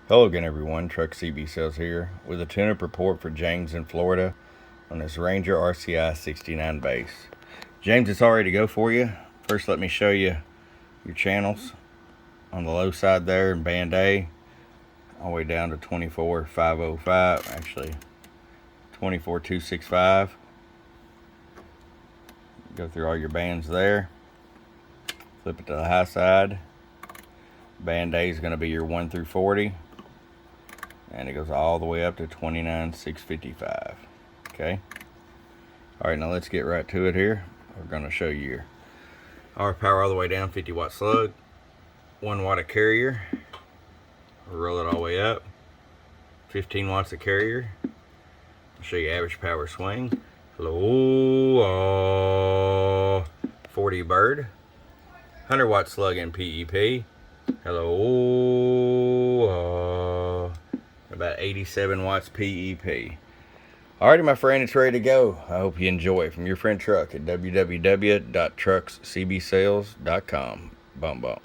Hello again everyone, Truck CB Sales here with a tune-up report for James in Florida on this Ranger RCI-69 base. James, it's all ready to go for you. First let me show you your channels on the low side there in band A, all the way down to 24,505, actually 24,265. Go through all your bands there, flip it to the high side. Band A is going to be your 1 through 40. And it goes all the way up to 29,655. Okay. All right, now let's get right to it here. We're going to show you your hour power all the way down, 50 watt slug, 1 watt of carrier. We'll roll it all the way up, 15 watts of carrier. I'll show you average power swing. Hello, 40 bird, 100 watt slug in PEP. Hello, about 87 watts PEP. Alrighty, my friend, it's ready to go. I hope you enjoy. From your friend Truck at www.truckscbsales.com. Bum bum.